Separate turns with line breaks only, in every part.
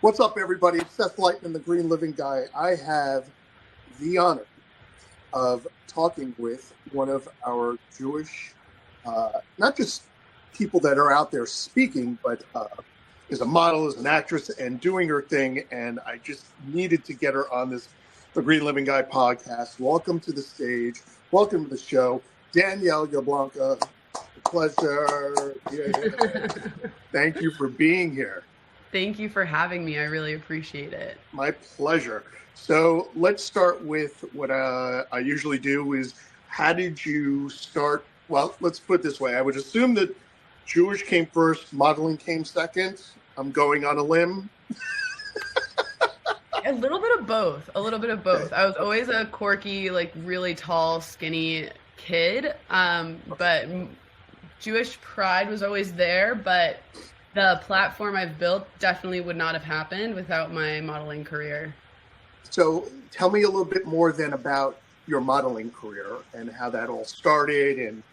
What's up, everybody? It's Seth Lightman, the Green Living Guy. I have the honor of talking with one of our Jewish, not just people that are out there speaking, but is a model, is an actress, and doing her thing. And I just needed to get her on the Green Living Guy podcast. Welcome to the stage. Welcome to the show, Danielle Yablonka. Pleasure. Yeah. Thank you for being here.
Thank you for having me. I really appreciate it.
My pleasure. So let's start with what I usually do is, how did you start? Well, let's put it this way. I would assume that Jewish came first, modeling came second. I'm going on a limb.
A little bit of both. I was always a quirky, like really tall, skinny kid. But Jewish pride was always there, but the platform I've built definitely would not have happened without my modeling career.
So tell me a little bit more then about your modeling career and how that all started and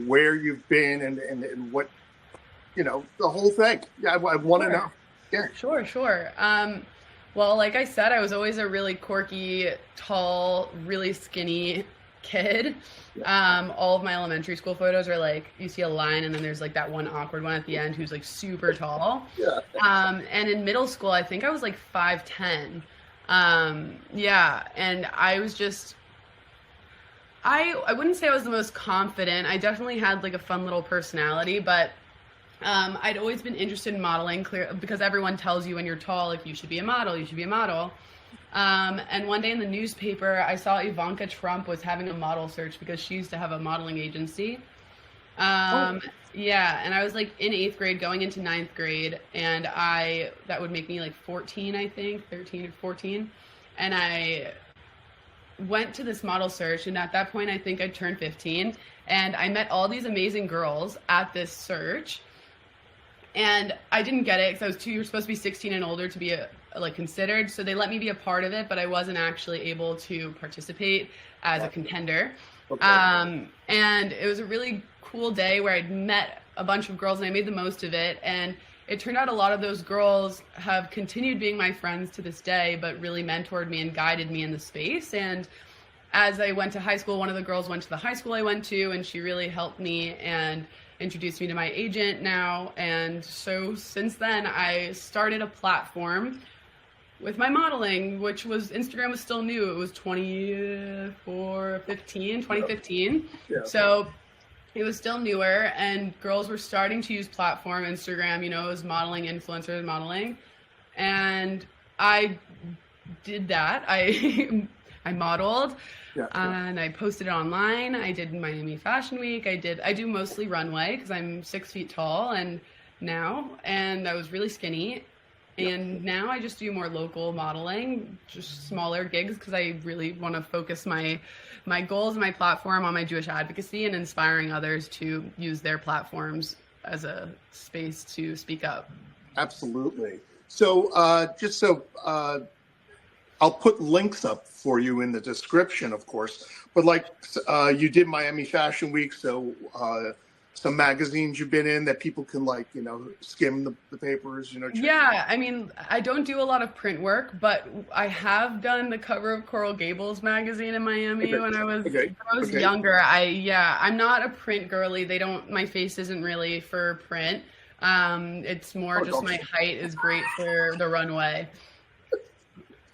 where you've been and what, the whole thing. Yeah, I want to know. Yeah.
Sure. Well, like I said, I was always a really quirky, tall, really skinny kid. All of my elementary school photos are like, you see a line and then there's like that one awkward one at the end who's like super tall.
Yeah.
And in middle school, I think I was like 5'10". And I was just, I wouldn't say I was the most confident. I definitely had like a fun little personality, but I'd always been interested in modeling, because everyone tells you when you're tall, like, you should be a model. And one day in the newspaper, I saw Ivanka Trump was having a model search because she used to have a modeling agency. Yeah, and I was like in 8th grade going into 9th grade, and that would make me like 14, I think, 13 or 14. And I went to this model search, and at that point, I think I turned 15, and I met all these amazing girls at this search. And I didn't get it because you're supposed to be 16 and older to be considered. So they let me be a part of it, but I wasn't actually able to participate as a contender.
Okay.
And it was a really cool day where I'd met a bunch of girls and I made the most of it. And it turned out a lot of those girls have continued being my friends to this day, but really mentored me and guided me in the space. And as I went to high school, one of the girls went to the high school I went to, and she really helped me and introduced me to my agent now. And so since then, I started a platform with my modeling, which was, Instagram was still new. It was 2015.
Yeah.
So it was still newer, and girls were starting to use platform. Instagram, it was modeling, influencers modeling. And I did that. I modeled.
Yeah.
And I posted it online. I did Miami Fashion Week. I do mostly runway because I'm 6 feet tall and I was really skinny. And now I just do more local modeling, just smaller gigs, because I really want to focus my goals and my platform on my Jewish advocacy and inspiring others to use their platforms as a space to speak up.
Absolutely. So I'll put links up for you in the description, of course. But you did Miami Fashion Week, so some magazines you've been in that people can skim the papers,
Yeah, I mean, I don't do a lot of print work, but I have done the cover of Coral Gables magazine in Miami when I was younger. I'm not a print girly. My face isn't really for print. It's more just my height is great for the runway.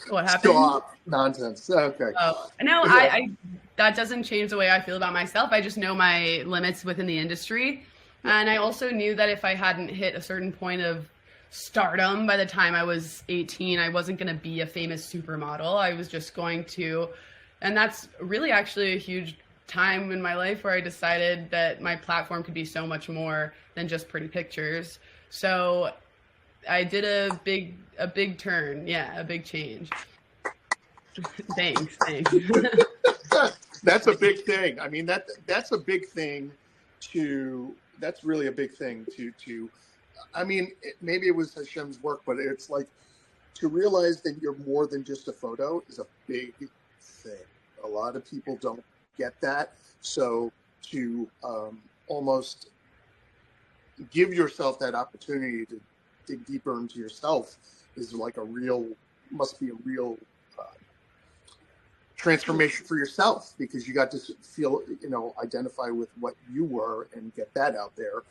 What happened?
Stop. Nonsense. Okay.
Oh, no, I that doesn't change the way I feel about myself. I just know my limits within the industry. And I also knew that if I hadn't hit a certain point of stardom by the time I was 18, I wasn't going to be a famous supermodel. I was just going to, and that's really actually a huge time in my life where I decided that my platform could be so much more than just pretty pictures. So I did a big turn. Yeah, a big change. Thanks.
That's a big thing. I mean, that's a big thing that's really a big thing to I mean, maybe it was Hashem's work, but it's like to realize that you're more than just a photo is a big thing. A lot of people don't get that. So to almost give yourself that opportunity to dig deeper into yourself is like must be a real transformation for yourself, because you got to feel, identify with what you were and get that out there.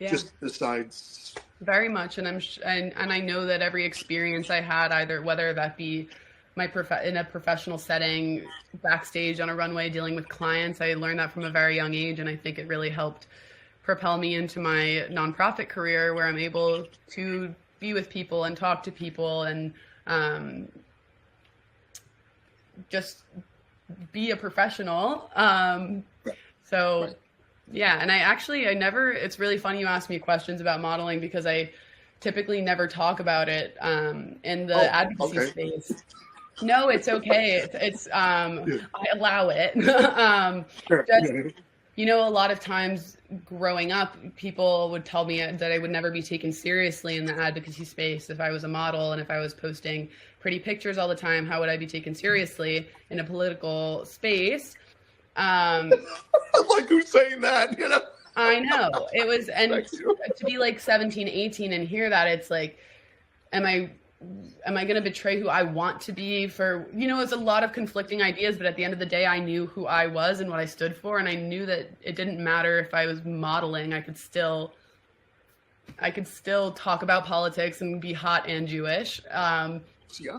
Yeah. Just besides.
Very much. And I know that every experience I had, either whether that be in a professional setting, backstage on a runway, dealing with clients, I learned that from a very young age. And I think it really helped propel me into my nonprofit career, where I'm able to be with people and talk to people and just be a professional. So right. Yeah. And it's really funny you ask me questions about modeling, because I typically never talk about it in the advocacy space. No, it's okay. It's I allow it. A lot of times growing up, people would tell me that I would never be taken seriously in the advocacy space if I was a model, and if I was posting pretty pictures all the time, how would I be taken seriously in a political space?
Like, who's saying that?
I know. It was, and to be like 17, 18 and hear that, it's like, am I going to betray who I want to be for, it's a lot of conflicting ideas, but at the end of the day, I knew who I was and what I stood for. And I knew that it didn't matter if I was modeling, I could still talk about politics and be hot and Jewish.
Yeah.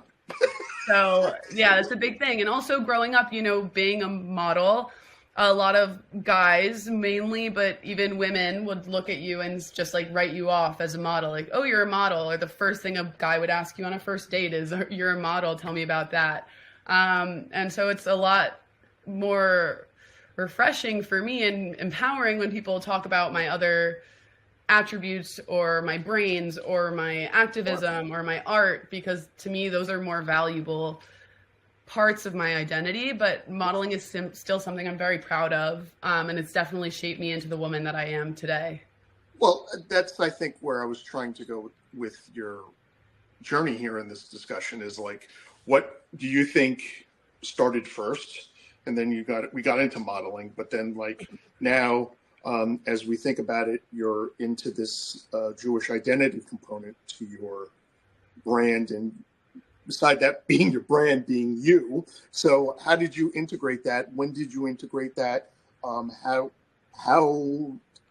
So yeah, that's a big thing. And also growing up, being a model, a lot of guys mainly, but even women would look at you and just like write you off as a model. Like, oh, you're a model. Or the first thing a guy would ask you on a first date is, you're a model. Tell me about that. And so it's a lot more refreshing for me and empowering when people talk about my other attributes or my brains or my activism or my art, because to me, those are more valuable parts of my identity. But modeling is still something I'm very proud of. And it's definitely shaped me into the woman that I am today.
Well, that's, I think, where I was trying to go with your journey here in this discussion is like, what do you think started first? And then we got into modeling, but then like now, as we think about it, you're into this Jewish identity component to your brand, and beside that being your brand, being you. So how did you integrate that? When did you integrate that? How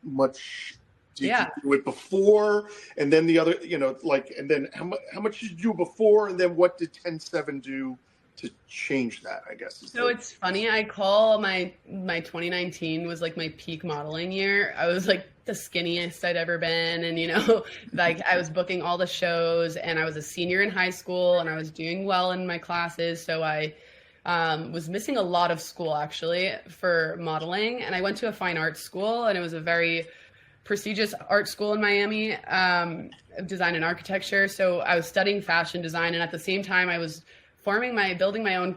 much did you do it before? And then the other, and then how much did you do before? And then what did 10-7 do to change that, I guess?
So it's funny. I call my 2019 was like my peak modeling year. I was like the skinniest I'd ever been. And, like I was booking all the shows, and I was a senior in high school, and I was doing well in my classes. So I was missing a lot of school actually for modeling. And I went to a fine arts school, and it was a very prestigious art school in Miami, design and architecture. So I was studying fashion design. And at the same time, I was building my own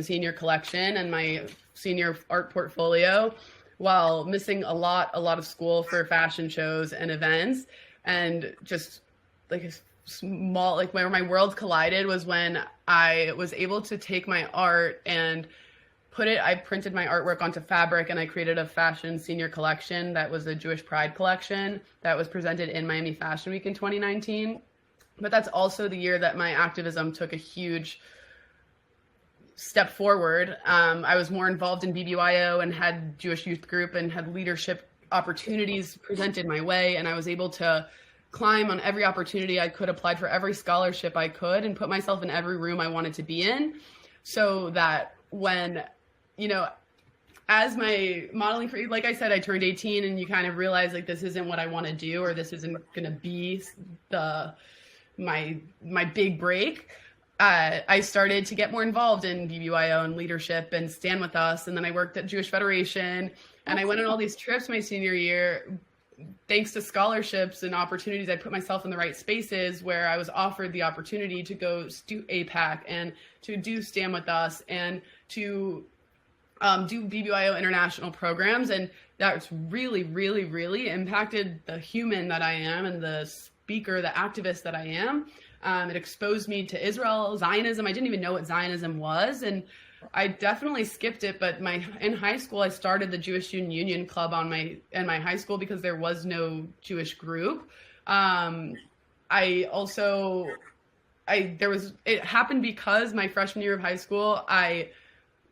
senior collection and my senior art portfolio, while missing a lot of school for fashion shows and events. And just like a small, like where my worlds collided was when I was able to take my art and I printed my artwork onto fabric, and I created a fashion senior collection that was a Jewish Pride collection that was presented in Miami Fashion Week in 2019. But that's also the year that my activism took a huge step forward. I was more involved in BBYO and had Jewish youth group and had leadership opportunities presented my way. And I was able to climb on every opportunity I could, applied for every scholarship I could, and put myself in every room I wanted to be in, so that when, as my modeling career, like I said, I turned 18 and you kind of realize like, this isn't what I want to do, or this isn't going to be my big break. I started to get more involved in BBYO and leadership and Stand With Us. And then I worked at Jewish Federation, and I went on all these trips my senior year, thanks to scholarships and opportunities. I put myself in the right spaces where I was offered the opportunity to go do APAC and to do Stand With Us and to do BBYO international programs. And that's really, really, really impacted the human that I am and the speaker, the activist that I am. It exposed me to Israel, Zionism. I didn't even know what Zionism was. And I definitely skipped it. But in high school, I started the Jewish Student Union Club in my high school because there was no Jewish group. I also it happened because my freshman year of high school,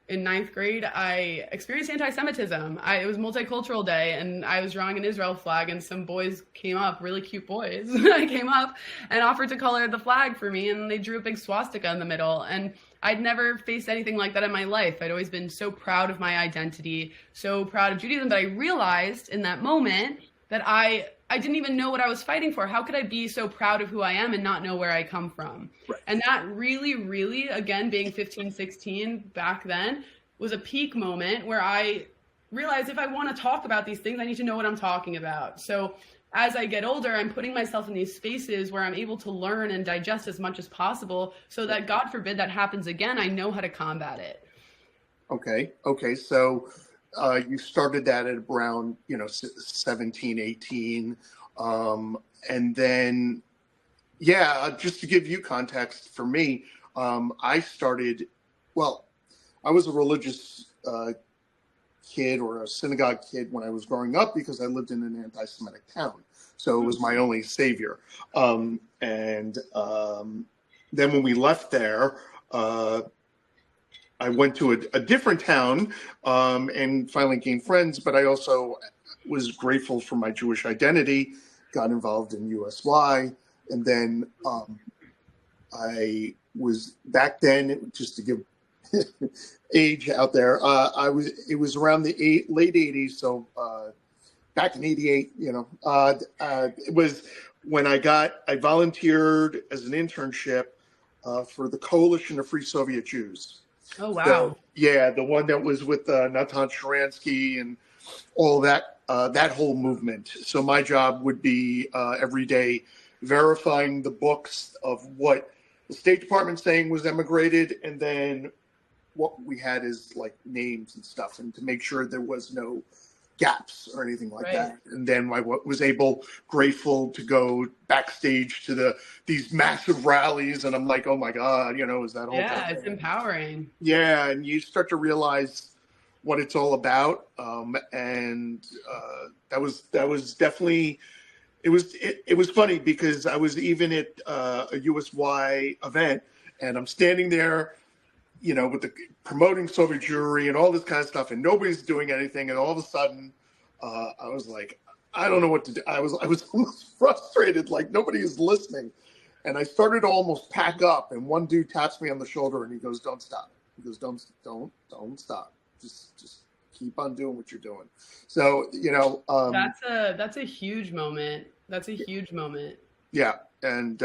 in ninth grade, I experienced anti-Semitism. It was multicultural day, and I was drawing an Israel flag, and some boys came up, really cute boys, came up and offered to color the flag for me, and they drew a big swastika in the middle. And I'd never faced anything like that in my life. I'd always been so proud of my identity, so proud of Judaism, but I realized in that moment that I didn't even know what I was fighting for. How could I be so proud of who I am and not know where I come from?
Right.
And that really, really, again, being 15, 16 back then, was a peak moment where I realized if I want to talk about these things, I need to know what I'm talking about. So as I get older, I'm putting myself in these spaces where I'm able to learn and digest as much as possible so that, God forbid, that happens again, I know how to combat it.
Okay. So you started that at around, 17, 18. And then, just to give you context, for me, I was a religious kid or a synagogue kid when I was growing up because I lived in an anti-Semitic town. So it was my only savior. Then when we left there, I went to a different town and finally gained friends, but I also was grateful for my Jewish identity, got involved in USY, and then I was back then, just to give age out there, it was around the late 80s, so back in 88, it was when I volunteered as an internship for the Coalition of Free Soviet Jews.
Oh, wow.
So, the one that was with Natan Sharansky and all that whole movement. So my job would be every day verifying the books of what the State Department saying was emigrated, and then what we had is like names and stuff, and to make sure there was no gaps or anything like that. And then I was grateful to go backstage to these massive rallies, and I'm like, oh my God, is that all?
Yeah, it's empowering.
Yeah, and you start to realize what it's all about. And that was definitely, it was funny because I was even at a USY event, and I'm standing there, with the promoting Soviet Jewry and all this kind of stuff, and nobody's doing anything. And all of a sudden, I was like, I don't know what to do. I was almost frustrated, like nobody is listening. And I started to almost pack up, and one dude taps me on the shoulder and he goes, "Don't stop." He goes, "Don't stop. Just keep on doing what you're doing." So,
that's a huge moment. That's a huge moment.
Yeah. And,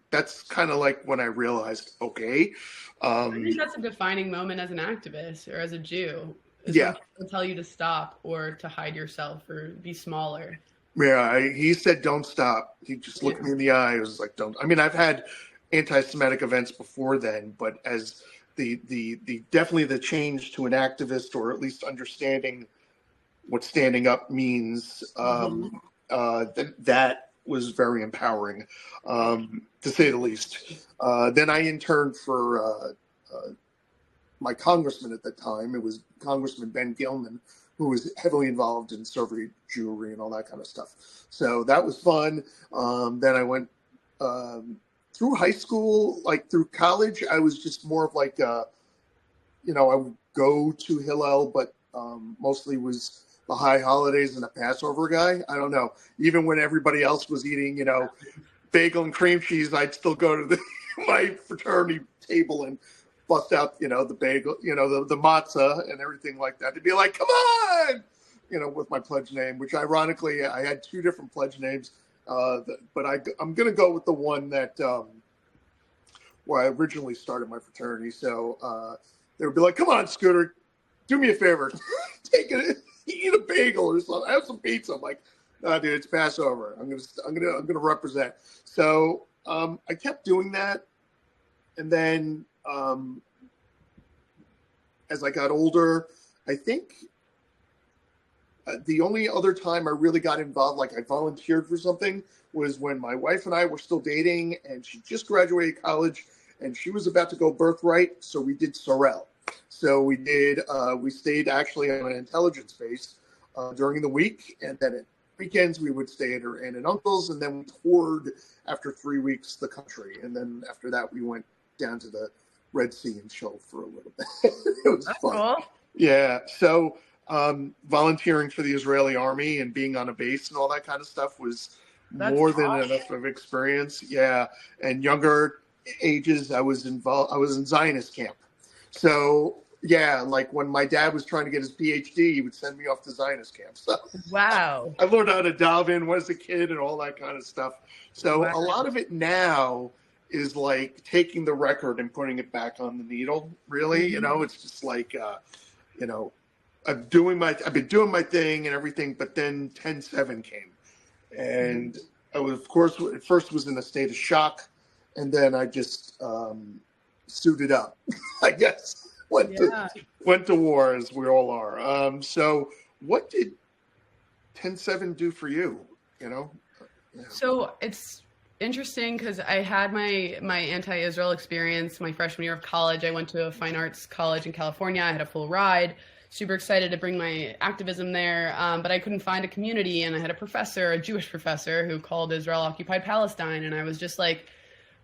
that's kind of like when I realized, okay.
I think that's a defining moment as an activist or as a Jew. When people tell you to stop or to hide yourself or be smaller.
Yeah, he said, "Don't stop." He just looked me in the eye. I was like, "Don't." I mean, I've had anti-Semitic events before then, but as the definitely the change to an activist, or at least understanding what standing up means, that was very empowering, to say the least. Then I interned for my congressman at the time. It was Congressman Ben Gilman, who was heavily involved in Soviet Jewry and all that kind of stuff. So that was fun. Then I went through high school, like through college. I was just more of like, I would go to Hillel, but mostly was the high holidays and a Passover guy. I don't know. Even when everybody else was eating, bagel and cream cheese, I'd still go to my fraternity table and bust out, the bagel, the matzah and everything like that. To be like, come on, with my pledge name, which ironically I had two different pledge names, but I'm going to go with the one that where I originally started my fraternity. So they would be like, come on, Scooter, do me a favor, eat a bagel or something. Have some pizza. I'm like, no, dude, it's Passover. I'm gonna represent. So I kept doing that, and then as I got older, I think the only other time I really got involved, like I volunteered for something, was when my wife and I were still dating, and she just graduated college, and she was about to go birthright. So we did Sorel. So we stayed actually on an intelligence base during the week, and then at weekends we would stay at her aunt and uncle's, and then we toured after 3 weeks the country, and then after that we went down to the Red Sea and chilled for a little bit. It was
That's
fun.
cool.
Yeah. So volunteering for the Israeli army and being on a base and all that kind of stuff was more than enough of experience. Yeah. And younger ages, I was in Zionist camp. So yeah, like when my dad was trying to get his PhD, he would send me off to Zionist camp. So
Wow.
I learned how to daven as a kid and all that kind of stuff. So a lot of it now is like taking the record and putting it back on the needle, really. You know, it's just like, you know, I've been doing my thing and everything, but then 10/7 came. And I was, of course, at first was in a state of shock. And then I just suited up, I guess. Went to war, as we all are. So what did 10/7 do for you? You know? Yeah.
So it's interesting because I had my anti-Israel experience my freshman year of college. I went to a fine arts college in California. I had a full ride. Super excited to bring my activism there, but I couldn't find a community. And I had a Jewish professor, who called Israel occupied Palestine. And I was just like,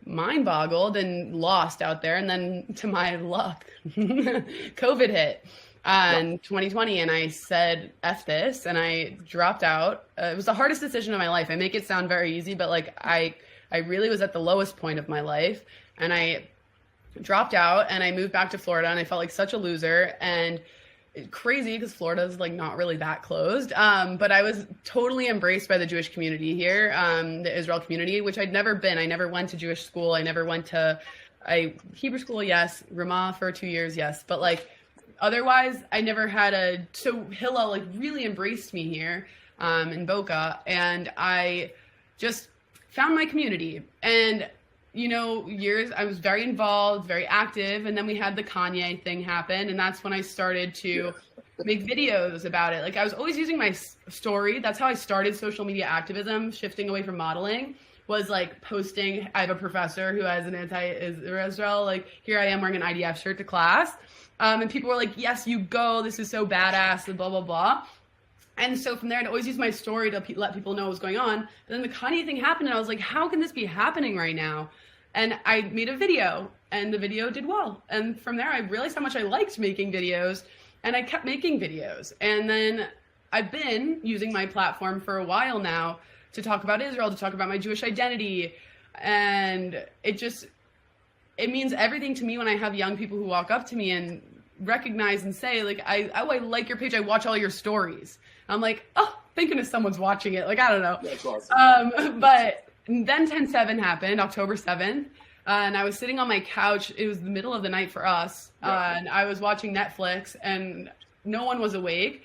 mind boggled and lost out there. And then to my luck, COVID hit in 2020. And I said, F this. And I dropped out. It was the hardest decision of my life. I make it sound very easy, but like I really was at the lowest point of my life. And I dropped out and I moved back to Florida, and I felt like such a loser. And crazy because Florida is like not really that closed. But I was totally embraced by the Jewish community here, the Israel community, which I'd never been. I never went to Jewish school. I never went to Hebrew school. Yes. Ramah for 2 years. Yes. But like otherwise I never had so Hillel like really embraced me here, in Boca. And I just found my community. And you know, I was very involved, very active. And then we had the Kanye thing happen. And that's when I started to make videos about it. Like I was always using my story. That's how I started social media activism, shifting away from modeling, was like posting. I have a professor who has an anti-Israel, like here I am wearing an IDF shirt to class. And people were like, yes, you go. This is so badass and blah, blah, blah. And so from there, I'd always use my story to let people know what was going on. But then the Kanye thing happened, and I was like, how can this be happening right now? And I made a video, and the video did well. And from there, I realized how much I liked making videos, and I kept making videos. And then I've been using my platform for a while now to talk about Israel, to talk about my Jewish identity. And it means everything to me when I have young people who walk up to me and recognize and say, like, I like your page. I watch all your stories. I'm like, oh, thank goodness someone's watching it. Like, I don't know.
That's awesome.
But then 10/7 happened, October 7th. And I was sitting on my couch. It was the middle of the night for us. And I was watching Netflix, and no one was awake.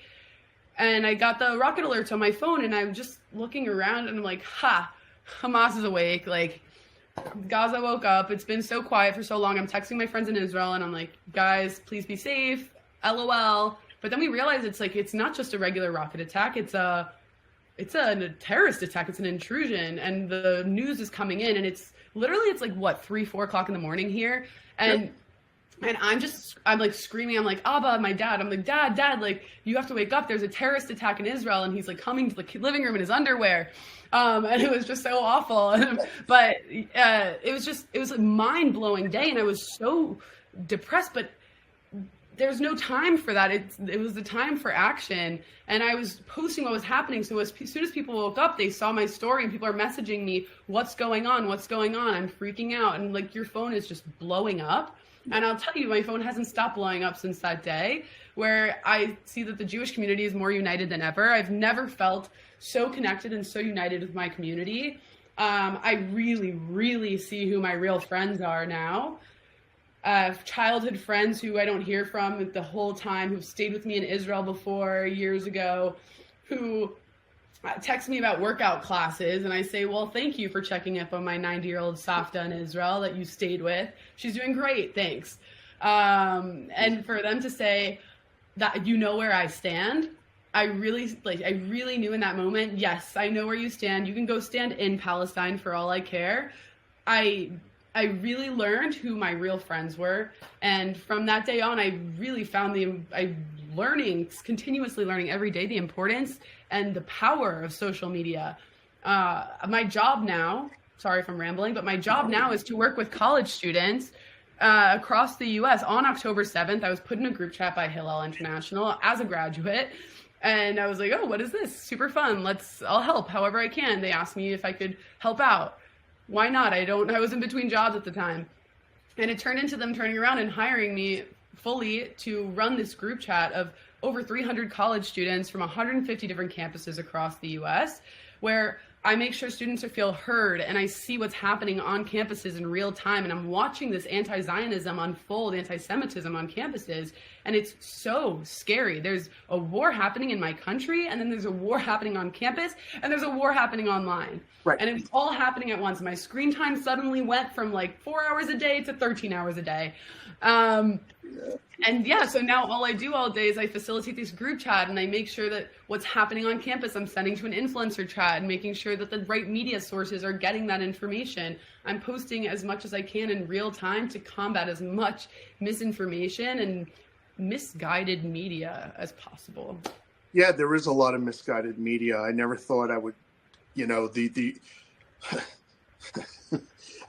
And I got the rocket alerts on my phone, and I'm just looking around, and I'm like, Hamas is awake. Like, Gaza woke up. It's been so quiet for so long. I'm texting my friends in Israel, and I'm like, guys, please be safe. LOL. But then we realized it's not just a regular rocket attack. It's a terrorist attack. It's an intrusion, and the news is coming in, and it's like what, 3-4 o'clock in the morning here, and I'm like screaming. I'm like, Abba, my dad. I'm like, Dad, like you have to wake up. There's a terrorist attack in Israel, and he's like coming to the living room in his underwear, and it was just so awful. But it was a mind blowing day, and I was so depressed, but there's no time for that. It was the time for action. And I was posting what was happening. So as soon as people woke up, they saw my story, and people are messaging me, what's going on? I'm freaking out. And like, your phone is just blowing up. And I'll tell you, my phone hasn't stopped blowing up since that day, where I see that the Jewish community is more united than ever. I've never felt so connected and so united with my community. I really, really see who my real friends are now. Childhood friends who I don't hear from the whole time, who've stayed with me in Israel before years ago, who text me about workout classes, and I say, well, thank you for checking up on my 90-year-old Safta in Israel that you stayed with. She's doing great, thanks. And for them to say that you know where I stand, I really knew in that moment, yes, I know where you stand. You can go stand in Palestine for all I care. I really learned who my real friends were. And from that day on, I really found continuously learning every day the importance and the power of social media. My job now, sorry if I'm rambling, but my job now is to work with college students across the U.S. On October 7th, I was put in a group chat by Hillel International as a graduate. And I was like, oh, what is this? Super fun. I'll help however I can. They asked me if I could help out. Why not? I was in between jobs at the time. And it turned into them turning around and hiring me fully to run this group chat of over 300 college students from 150 different campuses across the US, where I make sure students feel heard, and I see what's happening on campuses in real time, and I'm watching this anti-Zionism unfold, anti-Semitism on campuses, and it's so scary. There's a war happening in my country, and then there's a war happening on campus, and there's a war happening online.
Right.
And it's all happening at once. My screen time suddenly went from like 4 hours a day to 13 hours a day. And yeah, so now all I do all day is I facilitate this group chat, and I make sure that what's happening on campus I'm sending to an influencer chat and making sure that the right media sources are getting that information. I'm posting as much as I can in real time to combat as much misinformation and misguided media as possible.
Yeah, there is a lot of misguided media. I never thought I would, I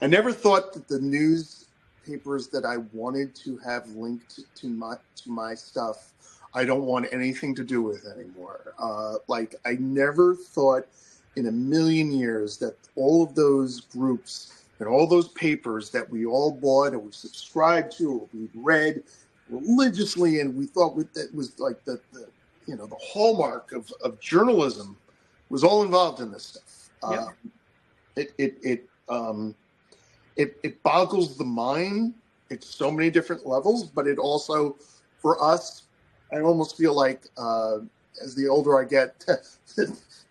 never thought that the newspapers that I wanted to have linked to my stuff, I don't want anything to do with anymore. I never thought in a million years that all of those groups and all those papers that we all bought and we subscribed to or we read religiously, and we thought that was like the hallmark of journalism, was all involved in this stuff. It boggles the mind. It's so many different levels, but it also, for us, I almost feel like as the older I get,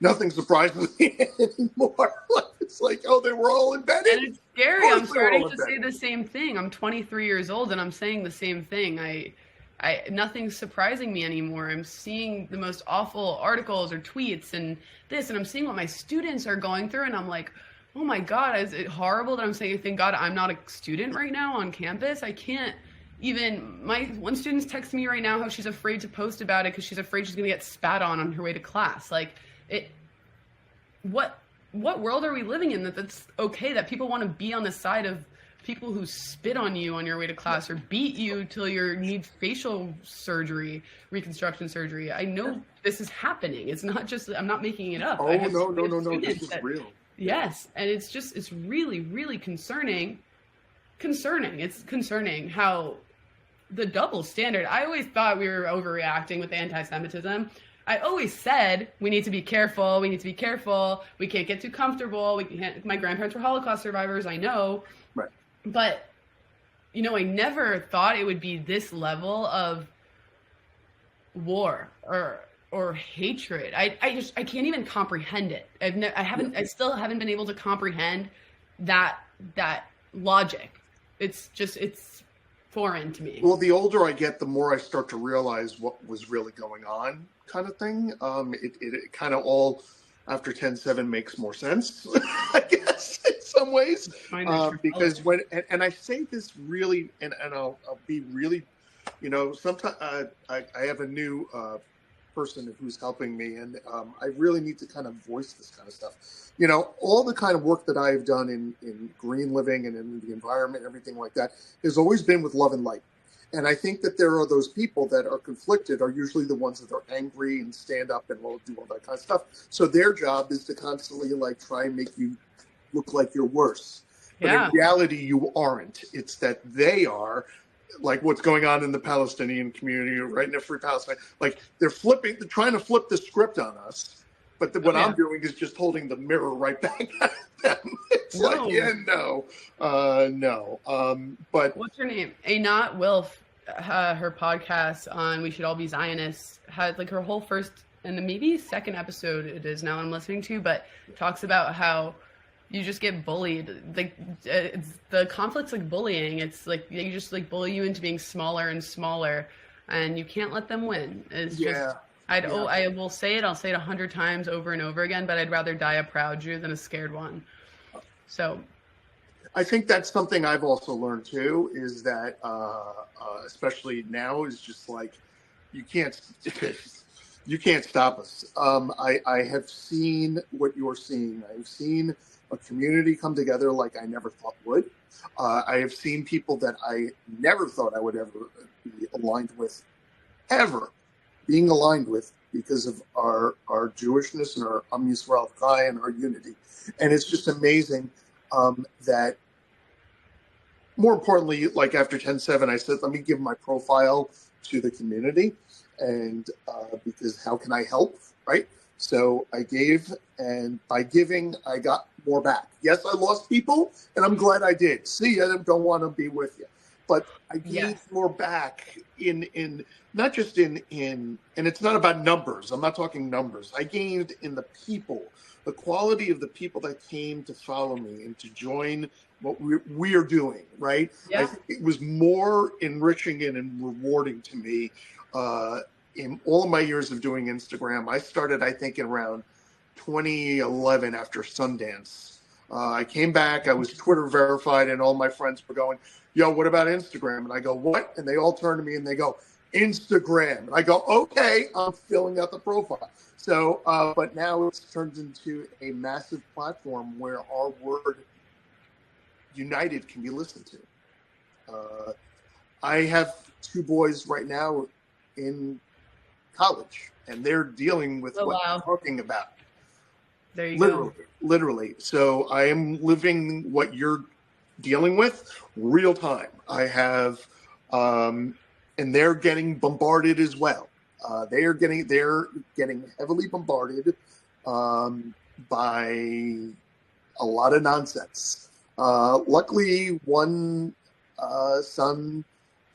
nothing surprises me anymore. It's like, oh, they were all embedded.
And it's scary. I'm starting to say the same thing. I'm 23 years old and I'm saying the same thing. Nothing's surprising me anymore. I'm seeing the most awful articles or tweets and this, and I'm seeing what my students are going through, and I'm like, oh my God, is it horrible that I'm saying, thank God I'm not a student right now on campus? I can't even, one student's texting me right now how she's afraid to post about it because she's afraid she's going to get spat on her way to class. What world are we living in that's okay, that people want to be on the side of people who spit on you on your way to class or beat you till you need facial surgery, reconstruction surgery? I know this is happening. It's not just, I'm not making it up.
Oh, no, this is real.
Yes, and it's really, really concerning. It's concerning how the double standard. I always thought we were overreacting with anti-Semitism. I always said we need to be careful. We can't get too comfortable. My grandparents were Holocaust survivors, I know.
Right.
But, I never thought it would be this level of war or hatred. I can't even comprehend it. I still haven't been able to comprehend that logic. It's foreign to me.
Well, the older I get, the more I start to realize what was really going on, kind of thing. It kind of all, after 10/7, makes more sense, I guess, in some ways. Because and I say this really, and I'll be really, sometimes I have a new person who's helping me, and I really need to kind of voice this kind of stuff. All the kind of work that I've done in green living and in the environment, everything like that, has always been with love and light. And I think that there are those people that are conflicted are usually the ones that are angry and stand up and will do all that kind of stuff. So their job is to constantly try and make you look like you're worse. But in reality, you aren't. It's that they are, like what's going on in the Palestinian community, right, in the Free Palestine. They're trying to flip the script on us. But what I'm doing is just holding the mirror right back at them. It's no. But
what's her name? Einat Wilf, her podcast on We Should All Be Zionists, had her whole first and maybe second episode it is now I'm listening to, but talks about how you just get bullied. The conflict's like bullying. It's they just bully you into being smaller and smaller, and you can't let them win. It's just. I will say it. I'll say it 100 times over and over again, but I'd rather die a proud Jew than a scared one. So
I think that's something I've also learned too, is that especially now, is just you can't You can't stop us. I have seen what you're seeing. I've seen a community come together like I never thought would. I have seen people that I never thought I would ever be aligned with, ever being aligned with, because of our Jewishness and our Am Yisrael Chai and our unity. And it's just amazing that, more importantly, like after 10/7, I said, let me give my profile to the community. And because how can I help, right? So I gave, and by giving, I got more back. Yes, I lost people, and I'm glad I did. See, I don't want to be with you. But I gained more back in not just in, and it's not about numbers. I'm not talking numbers. I gained in the people, the quality of the people that came to follow me and to join what we're doing, right?
Yeah.
I think it was more enriching and rewarding to me in all of my years of doing Instagram. I started, I think, in around 2011 after Sundance. I came back, I was Twitter verified, and all my friends were going, yo, what about Instagram? And I go, what? And they all turn to me and they go, Instagram. And I go, okay, I'm filling out the profile. So, but now it's turned into a massive platform where our word united can be listened to. I have two boys right now in college, and they're dealing with what I'm talking about.
There you go.
Literally. So I am living what you're dealing with real time. I have, and they're getting bombarded as well. They're getting heavily bombarded by a lot of nonsense. Luckily, one son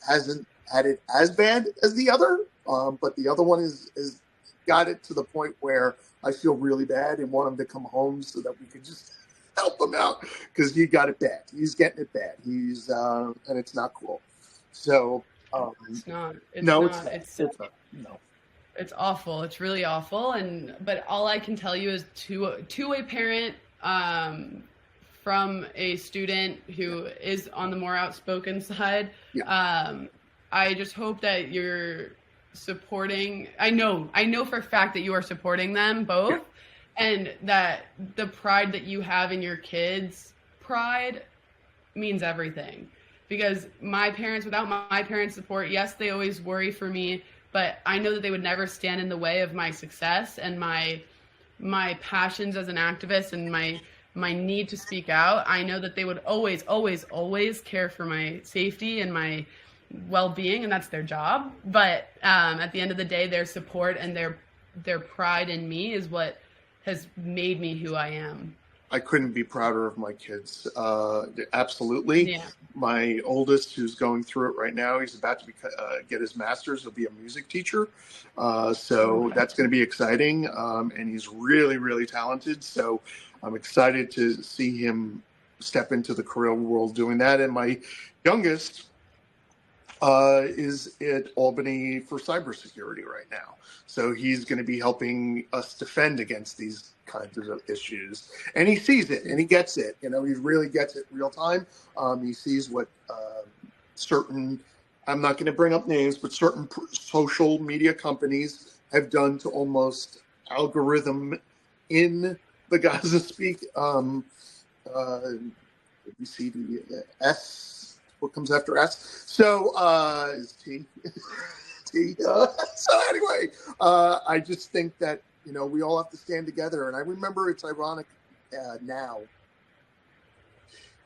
hasn't had it as bad as the other, but the other one is got it to the point where I feel really bad and want him to come home so that we could just help him out, because he got it bad. He's getting it bad. He's and it's not cool. So
it's not. It's
no,
not.
It's not. No.
It's awful. It's really awful. But all I can tell you is to a parent from a student who is on the more outspoken side.
Yeah.
I just hope that you're supporting. I know for a fact that you are supporting them both, and that the pride that you have in your kids' pride means everything. Because without my parents' support, yes, they always worry for me, but I know that they would never stand in the way of my success and my passions as an activist and my need to speak out. I know that they would always, always, always care for my safety and my well-being, and that's their job. But at the end of the day, their support and their pride in me is what has made me who I am.
I couldn't be prouder of my kids. Absolutely.
Yeah.
My oldest, who's going through it right now, he's about to get his master's. He'll be a music teacher. So that's going to be exciting. And he's really, really talented. So I'm excited to see him step into the career world doing that. And my youngest is at Albany for cybersecurity right now. So he's going to be helping us defend against these kinds of issues. And he sees it and he gets it. He really gets it real time. He sees what certain, I'm not going to bring up names, but certain social media companies have done to almost algorithm in the Gaza speak. We see the S. What comes after S? So is T. T. So anyway, I just think that we all have to stand together. And I remember, it's ironic now.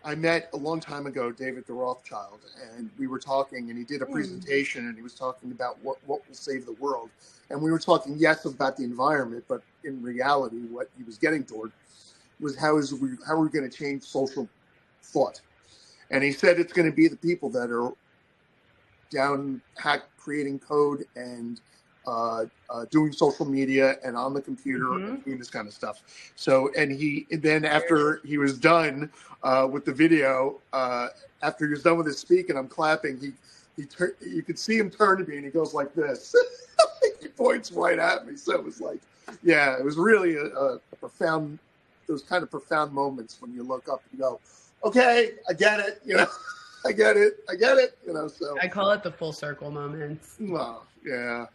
I met a long time ago David the Rothschild, and we were talking, and he did a presentation, and he was talking about what will save the world. And we were talking, yes, about the environment, but in reality, what he was getting toward was how are we going to change social thought. And he said it's going to be the people that are down creating code and doing social media and on the computer and doing this kind of stuff. So, and then after he was done with the video, after he was done with his speak and I'm clapping, you could see him turn to me and he goes like this. He points right at me. So it was like, yeah, it was really a profound, those kind of profound moments when you look up and go, okay, I get it, I get it, so.
I call it the full circle moments.
Well, yeah.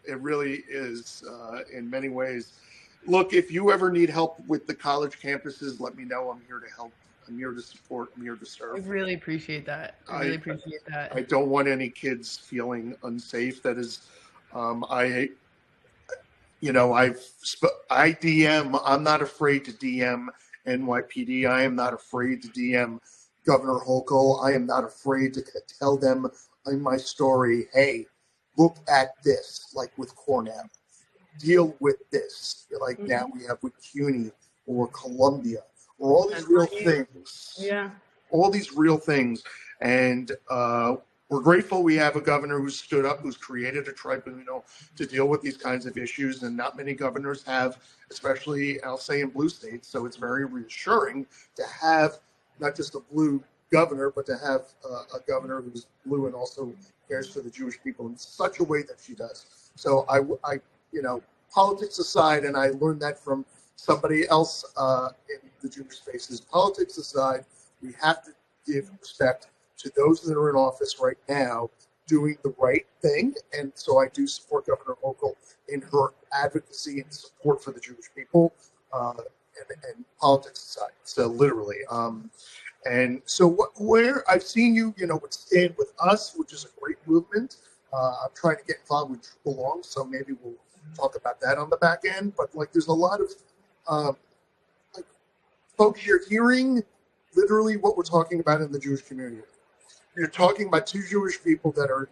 It really is in many ways. Look, if you ever need help with the college campuses, let me know. I'm here to help. I'm here to support. I'm here to
I
serve.
really appreciate that. I really
I
appreciate that.
I don't want any kids feeling unsafe. That is, I I DM. I'm not afraid to DM NYPD. I am not afraid to DM Governor Hochul. I am not afraid to tell them in my story, hey, look at this, like with Cornell. Deal with this, like now we have with CUNY or Columbia, or all these real things.
Yeah.
All these real things. And we're grateful we have a governor who's stood up, who's created a tribunal to deal with these kinds of issues. And not many governors have, especially, I'll say, in blue states. So it's very reassuring to have not just a blue governor, but to have a governor who's blue and also cares for the Jewish people in such a way that she does. So I politics aside, and I learned that from somebody else in the Jewish spaces, politics aside, we have to give respect to those that are in office right now doing the right thing. And so I do support Governor Hochul in her advocacy and support for the Jewish people and politics aside. So literally. And so where I've seen you, with Stand With Us, which is a great movement. I'm trying to get involved with True Belong, so maybe we'll talk about that on the back end. But there's a lot of folks, you're hearing literally what we're talking about in the Jewish community. You're talking about two Jewish people that are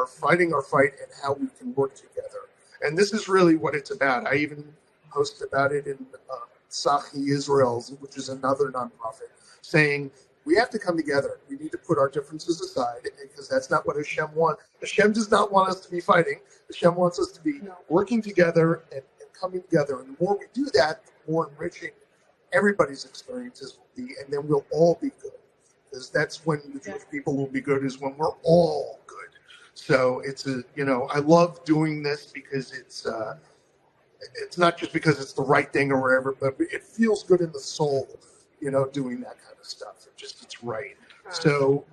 fighting our fight and how we can work together. And this is really what it's about. I even posted about it in Sachi Israel, which is another nonprofit, saying we have to come together. We need to put our differences aside because that's not what Hashem wants. Hashem does not want us to be fighting. Hashem wants us to be working together and coming together. And the more we do that, the more enriching everybody's experiences will be, and then we'll all be good. Because that's when the Jewish people will be good, is when we're all good. So it's I love doing this because it's not just because it's the right thing or whatever, but it feels good in the soul, doing that kind of stuff. It's right. So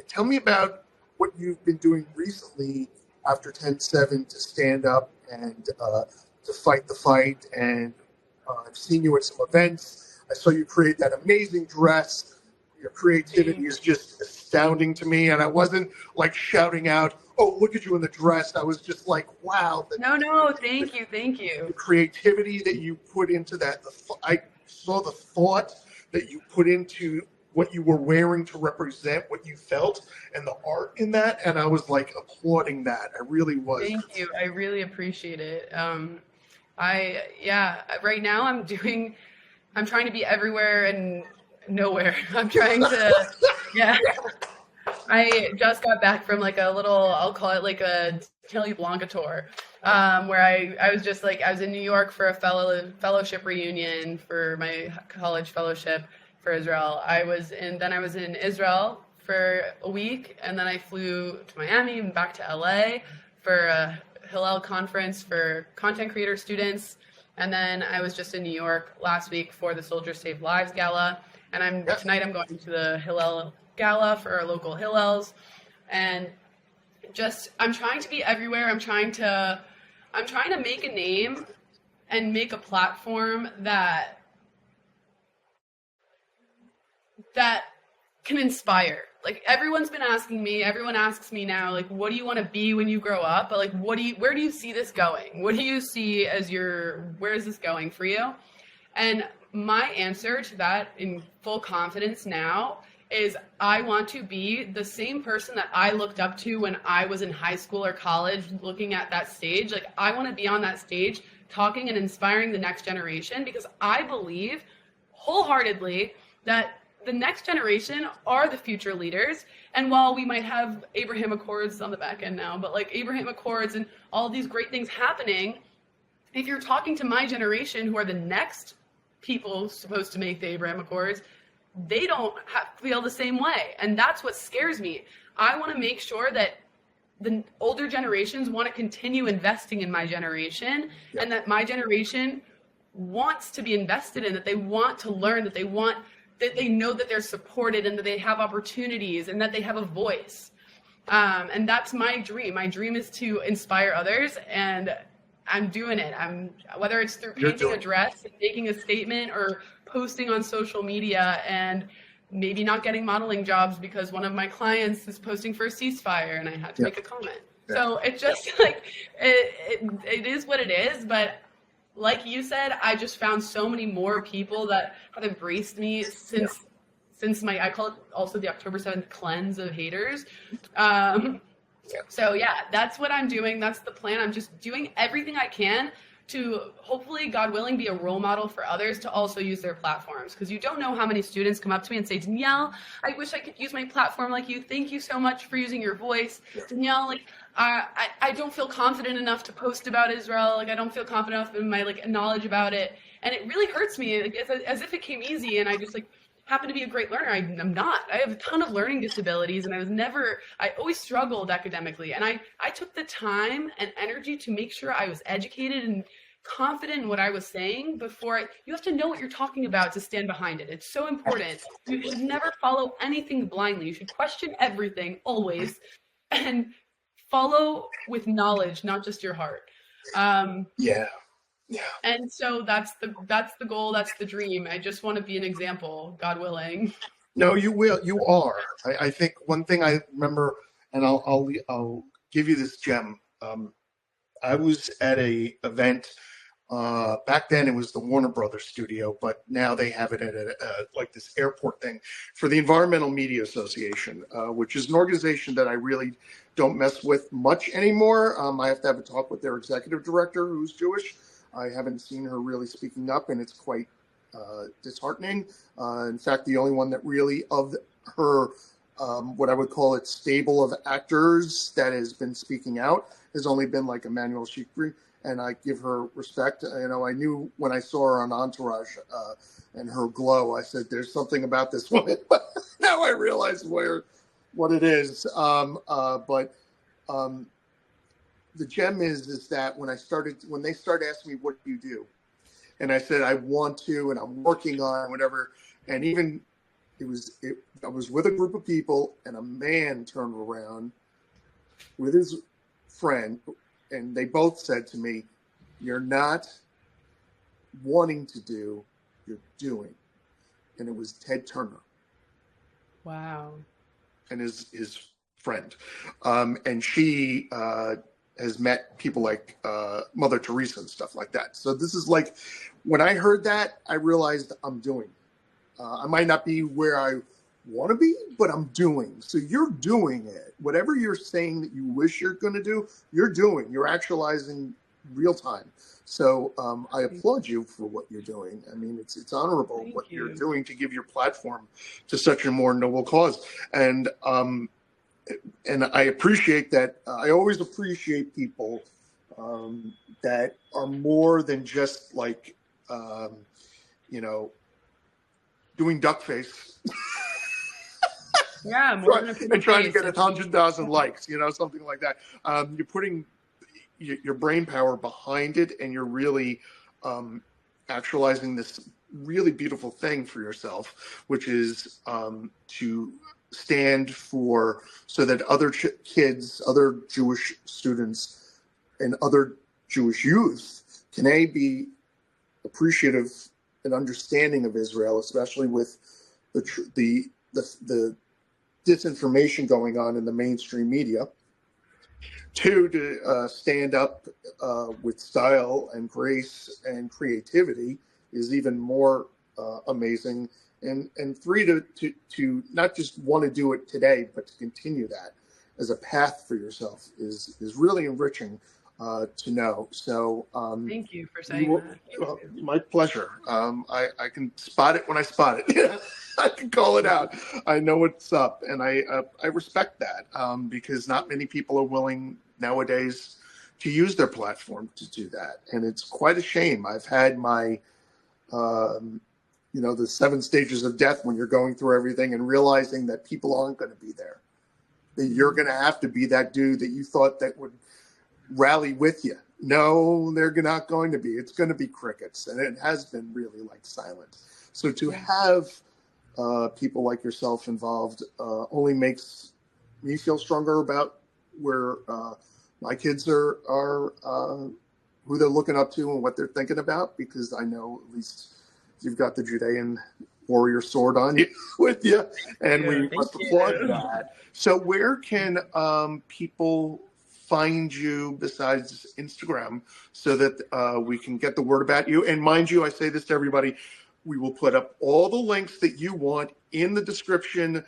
tell me about what you've been doing recently after 10/7 to stand up and to fight the fight. And I've seen you at some events. I saw you create that amazing dress. Your creativity is just astounding to me. And I wasn't shouting out, oh, look at you in the dress. I was just like, wow.
No, thank you.
The creativity that you put into that. I saw the thought that you put into what you were wearing to represent what you felt and the art in that. And I was applauding that. I really was.
Thank you. I really appreciate it. Right now I'm trying to be everywhere and nowhere. I'm trying to, I just got back from a little, I'll call it a Danielle Yablonka tour, where I was just I was in New York for a fellowship reunion for my college fellowship for Israel. I was in Israel for a week, and then I flew to Miami and back to LA for a Hillel conference for content creator students. And then I was just in New York last week for the Soldiers Save Lives Gala. And tonight I'm going to the Hillel Gala for our local Hillels. And I'm trying to be everywhere. I'm trying to make a name and make a platform that can inspire. Everyone's been asking me, everyone asks me now, what do you want to be when you grow up? But where do you see this going? What do you see where is this going for you? And my answer to that in full confidence now is I want to be the same person that I looked up to when I was in high school or college looking at that stage. I want to be on that stage talking and inspiring the next generation, because I believe wholeheartedly that the next generation are the future leaders. And while we might have Abraham Accords on the back end now, but Abraham Accords and all these great things happening, if you're talking to my generation, who are the next people supposed to make the Abraham Accords, they don't feel the same way. And that's what scares me. I want to make sure that the older generations want to continue investing in my generation, and that my generation wants to be invested in, that they want to learn, that they know that they're supported and that they have opportunities and that they have a voice. And that's my dream. My dream is to inspire others, and I'm doing it. Whether it's through painting a dress, making a statement, or posting on social media, and maybe not getting modeling jobs because one of my clients is posting for a ceasefire and I had to make a comment. So it's just like, it is what it is. But like you said, I just found so many more people that have embraced me since my, I call it also the October 7th cleanse of haters. So yeah, that's what I'm doing. That's the plan. I'm just doing everything I can to hopefully, God willing, be a role model for others to also use their platforms. Because you don't know how many students come up to me and say, Danielle, I wish I could use my platform like you. Thank you so much for using your voice. Danielle, like, I don't feel confident enough to post about Israel. Like, I don't feel confident enough in my knowledge about it. And it really hurts me, like, as if it came easy and I just happen to be a great learner. I'm not. I have a ton of learning disabilities, and I always struggled academically. And I took the time and energy to make sure I was educated and confident in what I was saying you have to know what you're talking about to stand behind it. It's so important. You should never follow anything blindly. You should question everything always and follow with knowledge, not just your heart.
Yeah.
And so that's the goal. That's the dream. I just want to be an example, God willing.
No, you will. You are. I think one thing I remember, and I'll give you this gem. I was at a event back then. It was the Warner Brothers studio, but now they have it at like this airport thing for the Environmental Media Association, which is an organization that I really don't mess with much anymore. I have to have a talk with their executive director, who's Jewish. I haven't seen her really speaking up, and it's quite disheartening. In fact, the only one that really of her, what I would call it, stable of actors that has been speaking out has only been like Emmanuel Shikri, and I give her respect. I knew when I saw her on Entourage and her glow, I said, "There's something about this woman." But now I realize what it is. The gem is that when they started asking me, what do you do? And I said, I want to, and I'm working on whatever. And even I was with a group of people, and a man turned around with his friend, and they both said to me, you're not wanting to do, you're doing. And it was Ted Turner.
Wow.
And his friend. And she has met people like Mother Teresa and stuff like that. So this is like, when I heard that, I realized I'm doing. I might not be where I want to be, but I'm doing. So you're doing it. Whatever you're saying that you wish you're going to do, you're doing. You're actualizing real time. So I applaud you for what you're doing. I mean, it's honorable what you're doing to give your platform to such a more noble cause. And I appreciate that. I always appreciate people that are more than just like, doing duck face.
Yeah, more
and trying to get 100,000 likes, something like that. You're putting your brain power behind it, and you're really actualizing this really beautiful thing for yourself, which is to stand for, so that other kids, other Jewish students, and other Jewish youth can be appreciative and understanding of Israel, especially with the disinformation going on in the mainstream media. Two, to stand up with style and grace and creativity is even more amazing. And three, to not just want to do it today, but to continue that as a path for yourself is really enriching to know. So
thank you for saying that.
My pleasure. I can spot it when I spot it. I can call it out. I know what's up, and I respect that because not many people are willing nowadays to use their platform to do that, and it's quite a shame. I've had my the 7 stages of death, when you're going through everything and realizing that people aren't going to be there, that you're going to have to be that dude that you thought that would rally with you. No, they're not going to be. It's going to be crickets, and it has been really silent. So to have people like yourself involved only makes me feel stronger about where my kids are who they're looking up to and what they're thinking about, because I know at least you've got the Judean warrior sword on you with you, and we must applaud that. So where can people find you besides Instagram so that we can get the word about you? And mind you, I say this to everybody, we will put up all the links that you want in the description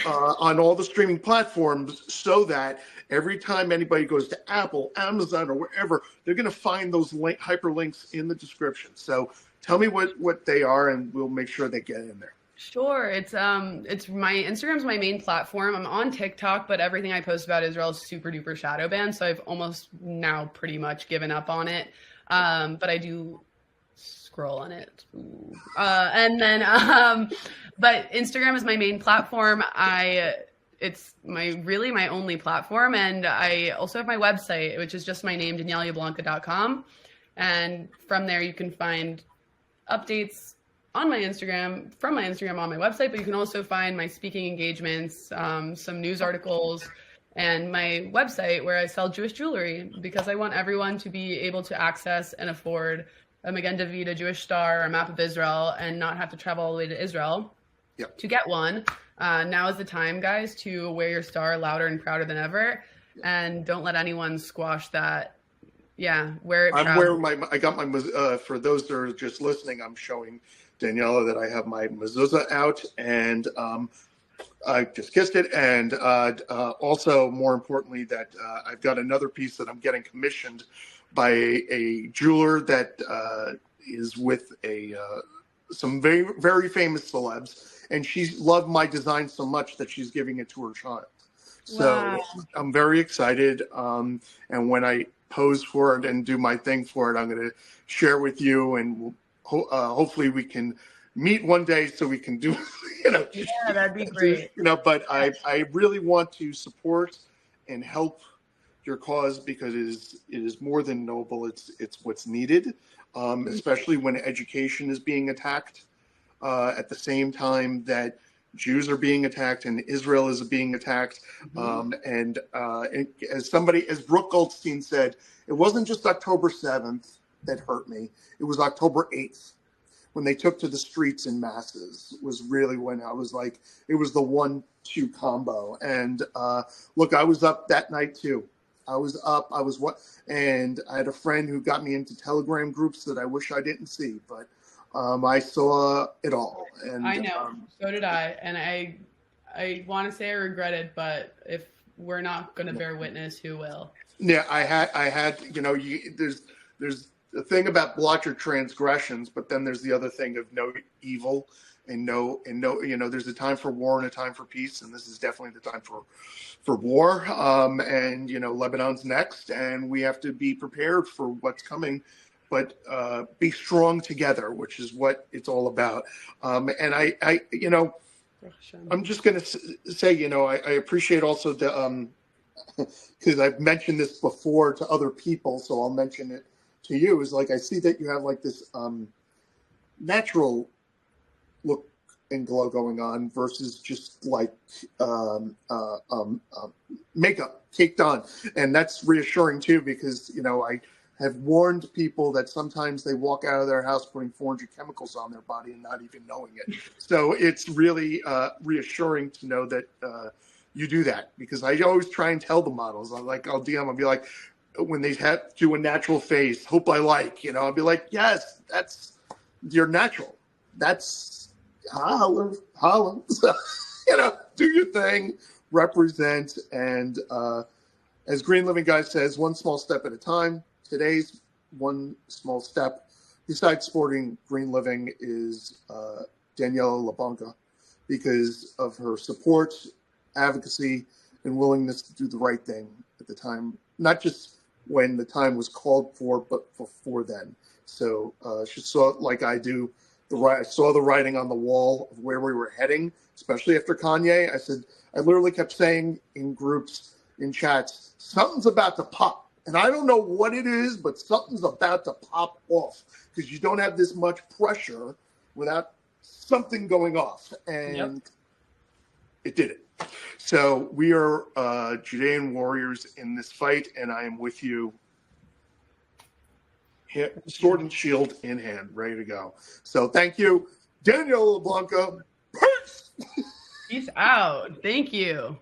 on all the streaming platforms, so that every time anybody goes to Apple, Amazon, or wherever, they're going to find those hyperlinks in the description. So tell me what they are, and we'll make sure they get in there.
Sure. It's my Instagram's my main platform. I'm on TikTok, but everything I post about Israel is super duper shadow banned, so I've almost now pretty much given up on it. But I do scroll on it. And then but Instagram is my main platform. It's my only platform, and I also have my website, which is just my name, DanielleYablonka.com. And from there you can find updates on my Instagram, from my Instagram on my website, but you can also find my speaking engagements, some news articles, and my website where I sell Jewish jewelry, because I want everyone to be able to access and afford a Magen David, a Jewish star, or a map of Israel, and not have to travel all the way to Israel to get one. Now is the time, guys, to wear your star louder and prouder than ever, and don't let anyone squash that. Yeah, wear it.
I'm wearing I got my, for those that are just listening, I'm showing Daniela that I have my mezuzah out, and I just kissed it. And also, more importantly, that I've got another piece that I'm getting commissioned by a jeweler that is with some very, very famous celebs. And she loved my design so much that she's giving it to her child. So I'm very excited. And when I pose for it and do my thing for it, I'm going to share with you, and hopefully we can meet one day so we can do,
Yeah, that'd be great.
But I really want to support and help your cause, because it is more than noble. It's what's needed, especially when education is being attacked at the same time that Jews are being attacked and Israel is being attacked. And as Brooke Goldstein said, it wasn't just October 7th that hurt me. It was October 8th when they took to the streets in masses, was really when I was like, it was the 1-2 combo. And look, I was up that night too. I was up, and I had a friend who got me into Telegram groups that I wish I didn't see, but I saw it all. And
I know, so did I. And I want to say I regret it, but if we're not going to bear witness, who will?
Yeah, I had, there's the thing about blot your transgressions, but then there's the other thing of no evil and no, there's a time for war and a time for peace. And this is definitely the time for war. And, Lebanon's next, and we have to be prepared for what's coming, but be strong together, which is what it's all about. And I'm just going to say, I appreciate also the, because I've mentioned this before to other people, so I'll mention it to you, is like, I see that you have like this natural look and glow going on versus just like makeup caked on. And that's reassuring too, because, I have warned people that sometimes they walk out of their house putting 400 chemicals on their body and not even knowing it. So it's really reassuring to know that you do that, because I always try and tell the models, I'll DM, I'll be like, when they do a natural face, hope I like, I'll be like, yes, that's, you're natural. That's holla. So, do your thing, represent. And as Green Living Guy says, one small step at a time. Today's one small step, besides supporting Green Living, is Danielle Yablonka, because of her support, advocacy, and willingness to do the right thing at the time, not just when the time was called for, but before then. So she saw, like I do, I saw the writing on the wall of where we were heading, especially after Kanye. I literally kept saying in groups, in chats, something's about to pop. And I don't know what it is, but something's about to pop off, because you don't have this much pressure without something going off. And it did it. So we are Judean warriors in this fight, and I am with you, sword and shield in hand, ready to go. So thank you, Danielle Yablonka. Peace!
Peace out. Thank you.